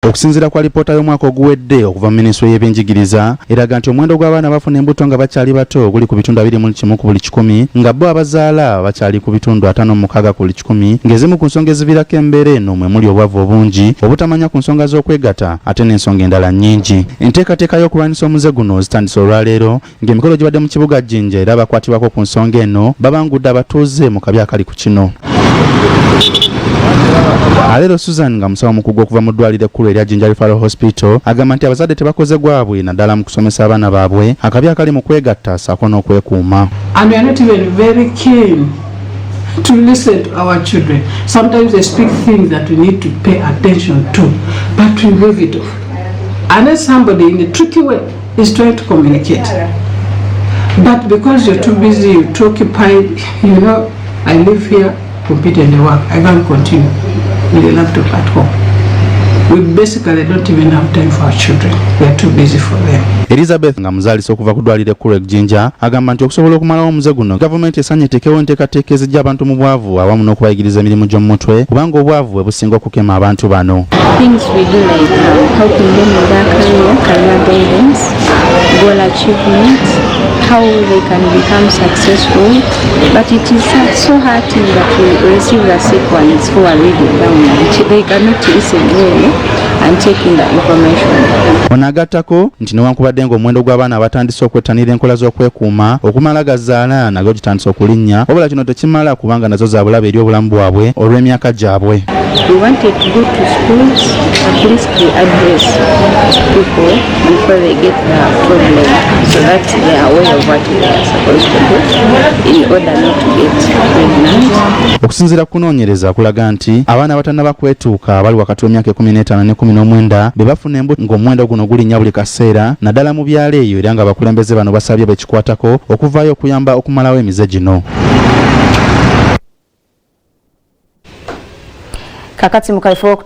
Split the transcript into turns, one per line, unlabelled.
Okusinziira kwa lipoota y'omwaka oguwedde okuva mu Minisitule y'ebyenjigiriza eraga nti omuwendo gw'abaana abafuna embuto nga bakyali bato guli ku bitundu 21 ku buli 100 nga bo abazaala bakyali ku bitundu 56 ku buli 100 ng'ezimu ku nsonga eziviirako embeera eno mwe muli obwavu obungi obutamanya ku nsonga z'okwegatta ate n'ensonga endala nnyingi. Enteekateeka y'okulwanyisa omuze guno zitandise olwaleero ng'emikolo gibadde mu kibuga Jinja era abakwatibwako ku nsonga eno babangudde abatuuze mu kabi akali ku kino. Alero Susan nga musawo mukugu okuva mu ddwaliro ekkulu erya Jinja Referral Hospital agamba nti abazadde tebakoze gwabwe naddala mu kusomesa abaana baabwe akabi akali mu kwegatta ssaako n'okwekuuma.
And we are not even very keen to listen to our children. Sometimes they speak things that we need to pay attention to, but we wave it off. Unless somebody in a tricky way is trying to communicate. But because you're too busy, you're too occupied, you know, I live here, compete in the work, I can't continue with the laptop at home. We basically don't even have time for our children. We are too busy for them.
Elizabeth nga muzaalisa okuva ku ddwaliro ekkulu e Jinja agamba nti okusobola okumalawo omuze guno gavumenti esaanye eteekewo enteekateeka ezijja abantu mu bwavu awamu n'okubayigiriza emirimu gy'omu mutwe kubanga obwavu bwe businga okukema abantu bano.
Things we do like helping them with their career guidance, goal achievement, how they can become successful, but it is so hurting that we receive the sick ones who are reading down and they cannot listen well and taking the information.
Onagattako nti newankubadde ng'omuwendo gw'abaana abatandise okwettanira enkola z'okwekuuma okumala gazaala nago gitandise okulinnya wabula kino tekimala kubanga nazo za bulabe eri obulamu bwabwe olw'emyaka gyabwe.
We wanted to go to schools, at least to address people before they get the problem so that they are aware of what they are supposed to do in order not to get pregnant.
Okusinziira ku kunoonyereza kulaga nti abaana abatannaba kwetuuka bali wakati w'emyaka 15 ne 19 be bafuna embuto ng'omuwendo guno gulinnya buli kaseera naddala mu byalo eyo era nga abakulembeze bano basabye bekikwatako okuvaayo okuyamba okumalawo emize gino.
Kakati mu kaifo